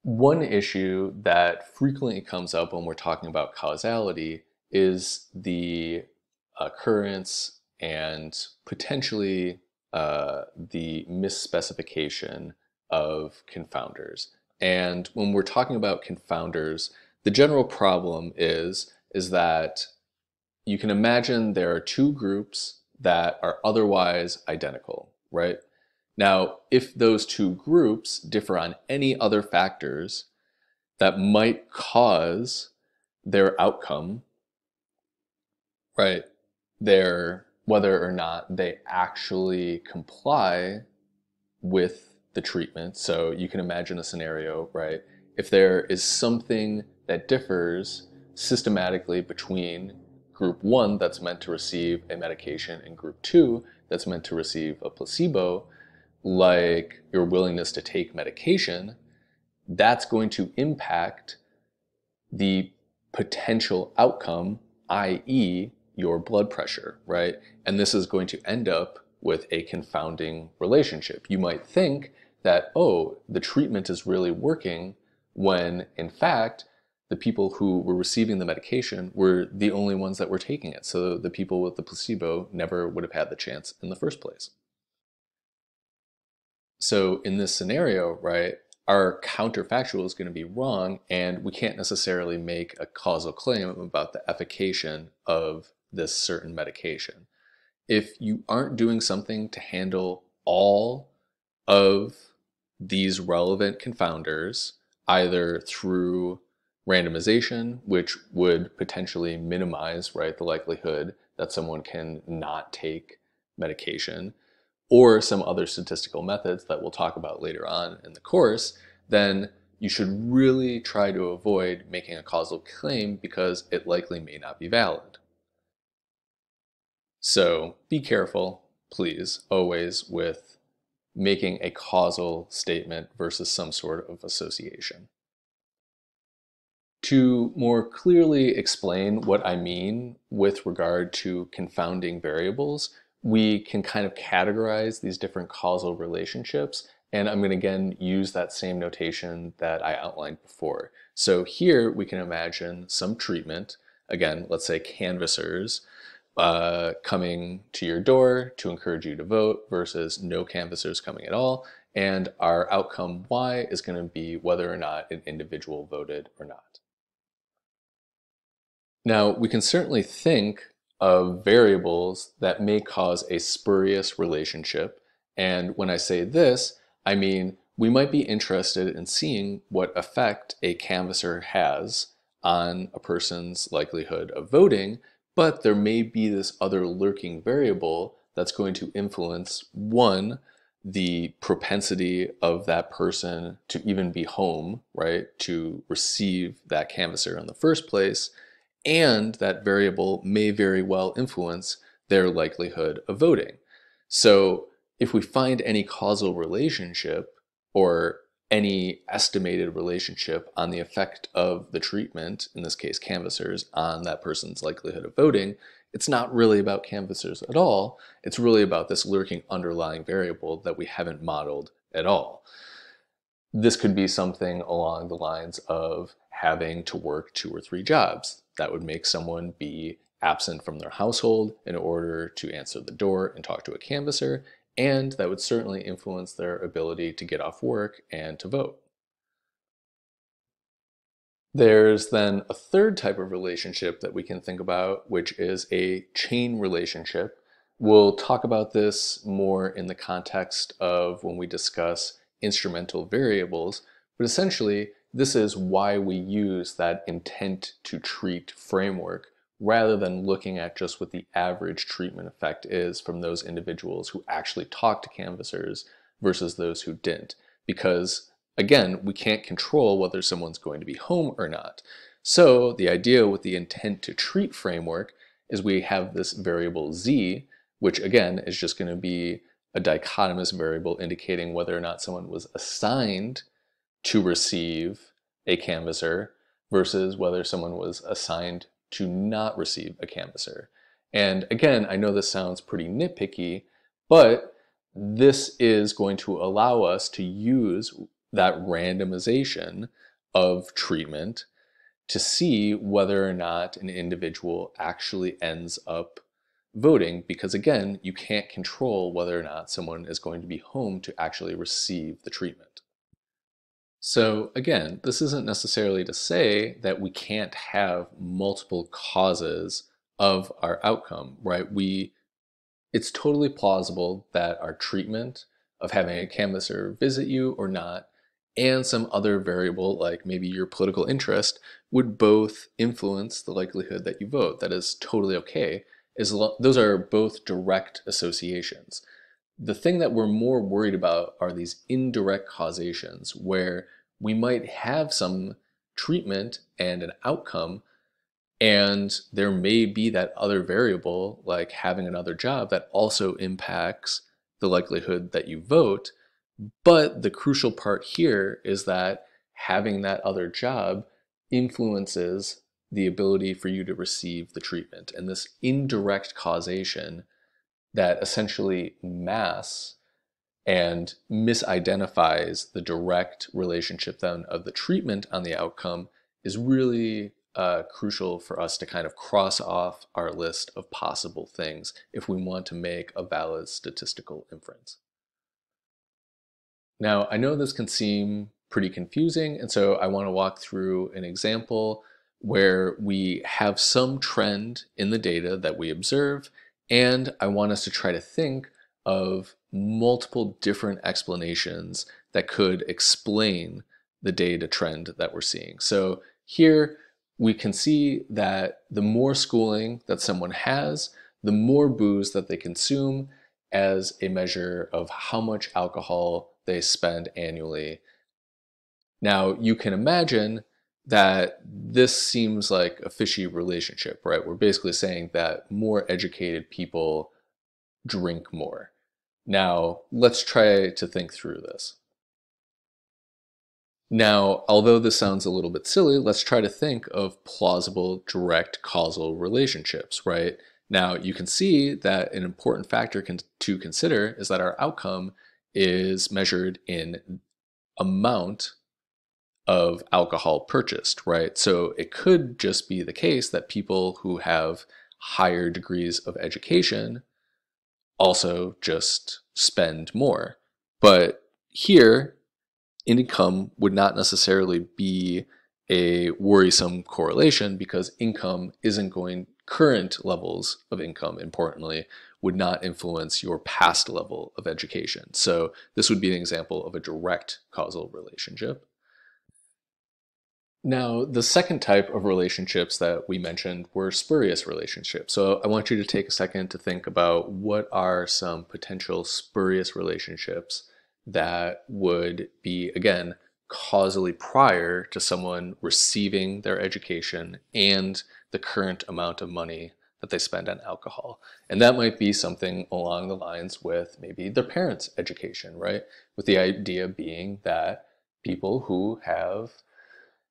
One issue that frequently comes up when we're talking about causality is the occurrence and potentially the misspecification of confounders. And when we're talking about confounders, the general problem is that you can imagine there are two groups that are otherwise identical, right? Now, if those two groups differ on any other factors that might cause their outcome, right, whether or not they actually comply with the treatment. So you can imagine a scenario, right? If there is something that differs systematically between group one that's meant to receive a medication and group two that's meant to receive a placebo, like your willingness to take medication, that's going to impact the potential outcome, i.e., your blood pressure, right? And this is going to end up with a confounding relationship. You might think that, oh, the treatment is really working, when in fact, the people who were receiving the medication were the only ones that were taking it. So the people with the placebo never would have had the chance in the first place. So in this scenario, right, our counterfactual is going to be wrong, and we can't necessarily make a causal claim about the efficacy of this certain medication. If you aren't doing something to handle all of these relevant confounders, either through randomization, which would potentially minimize, right, the likelihood that someone can not take medication, or some other statistical methods that we'll talk about later on in the course, then you should really try to avoid making a causal claim because it likely may not be valid. So be careful, please, always with making a causal statement versus some sort of association. To more clearly explain what I mean with regard to confounding variables, we can kind of categorize these different causal relationships, and I'm going to again use that same notation that I outlined before. So here we can imagine some treatment, again, let's say canvassers, coming to your door to encourage you to vote versus no canvassers coming at all, and our outcome Y is going to be whether or not an individual voted or not. Now, we can certainly think of variables that may cause a spurious relationship. And when I say this, I mean we might be interested in seeing what effect a canvasser has on a person's likelihood of voting, but there may be this other lurking variable that's going to influence, one, the propensity of that person to even be home, right, to receive that canvasser in the first place, and that variable may very well influence their likelihood of voting. So if we find any causal relationship or any estimated relationship on the effect of the treatment, in this case canvassers, on that person's likelihood of voting, it's not really about canvassers at all. It's really about this lurking underlying variable that we haven't modeled at all. This could be something along the lines of having to work 2 or 3 jobs. That would make someone be absent from their household in order to answer the door and talk to a canvasser, and that would certainly influence their ability to get off work and to vote. There's then a third type of relationship that we can think about, which is a chain relationship. We'll talk about this more in the context of when we discuss instrumental variables, but essentially this is why we use that intent to treat framework rather than looking at just what the average treatment effect is from those individuals who actually talk to canvassers versus those who didn't. Because again, we can't control whether someone's going to be home or not. So the idea with the intent to treat framework is we have this variable z, which again is just going to be a dichotomous variable indicating whether or not someone was assigned to receive a canvasser versus whether someone was assigned to not receive a canvasser. And again, I know this sounds pretty nitpicky, but this is going to allow us to use that randomization of treatment to see whether or not an individual actually ends up voting, because again, you can't control whether or not someone is going to be home to actually receive the treatment. So again, this isn't necessarily to say that we can't have multiple causes of our outcome, right? It's totally plausible that our treatment of having a canvasser visit you or not, and some other variable like maybe your political interest, would both influence the likelihood that you vote. That is totally okay. Those are both direct associations. The thing that we're more worried about are these indirect causations where we might have some treatment and an outcome, and there may be that other variable, like having another job, that also impacts the likelihood that you vote. But the crucial part here is that having that other job influences the ability for you to receive the treatment. And this indirect causation that essentially masks and misidentifies the direct relationship then of the treatment on the outcome is really crucial for us to kind of cross off our list of possible things if we want to make a valid statistical inference. Now, I know this can seem pretty confusing, and so I want to walk through an example where we have some trend in the data that we observe, and I want us to try to think of multiple different explanations that could explain the data trend that we're seeing. So here we can see that the more schooling that someone has, the more booze that they consume as a measure of how much alcohol they spend annually. Now, you can imagine that this seems like a fishy relationship, right? We're basically saying that more educated people drink more. Now, let's try to think through this. Now, although this sounds a little bit silly, let's try to think of plausible direct causal relationships, right? Now, you can see that an important factor to consider is that our outcome is measured in amount of alcohol purchased, right? So it could just be the case that people who have higher degrees of education also just spend more. But here, income would not necessarily be a worrisome correlation because current levels of income, importantly, would not influence your past level of education. So this would be an example of a direct causal relationship. Now, the second type of relationships that we mentioned were spurious relationships. So I want you to take a second to think about what are some potential spurious relationships that would be, again, causally prior to someone receiving their education and the current amount of money that they spend on alcohol. And that might be something along the lines with maybe their parents' education, right? With the idea being that people who have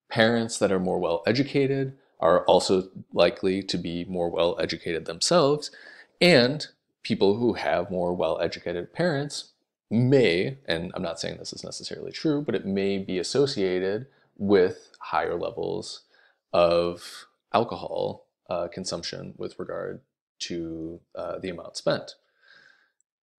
parents that are more well educated are also likely to be more well educated themselves, and people who have more well educated parents may, and I'm not saying this is necessarily true, but it may be associated with higher levels of alcohol consumption with regard to the amount spent.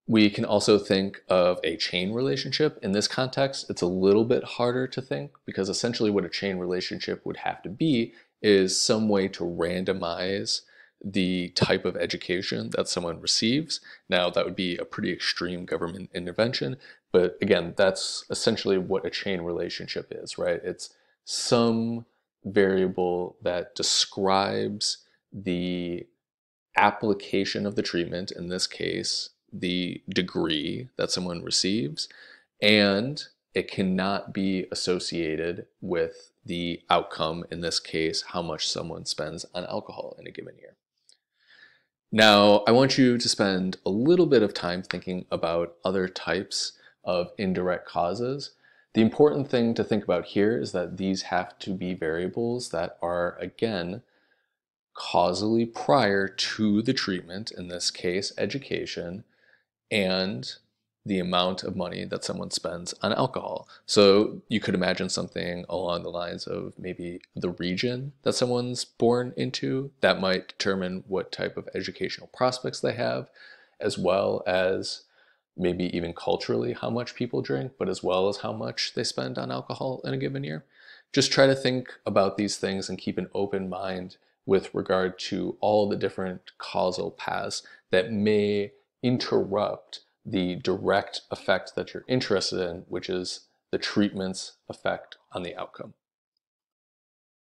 We can also think of a chain relationship. In this context, it's a little bit harder to think because essentially what a chain relationship would have to be is some way to randomize the type of education that someone receives. Now, that would be a pretty extreme government intervention, but again, that's essentially what a chain relationship is, right? It's some variable that describes the application of the treatment, in this case, the degree that someone receives, and it cannot be associated with the outcome, in this case, how much someone spends on alcohol in a given year. Now, I want you to spend a little bit of time thinking about other types of indirect causes. The important thing to think about here is that these have to be variables that are, again, causally prior to the treatment, in this case, education, and the amount of money that someone spends on alcohol. So you could imagine something along the lines of maybe the region that someone's born into that might determine what type of educational prospects they have, as well as maybe even culturally how much people drink, but as well as how much they spend on alcohol in a given year. Just try to think about these things and keep an open mind with regard to all the different causal paths that may interrupt the direct effect that you're interested in, which is the treatment's effect on the outcome.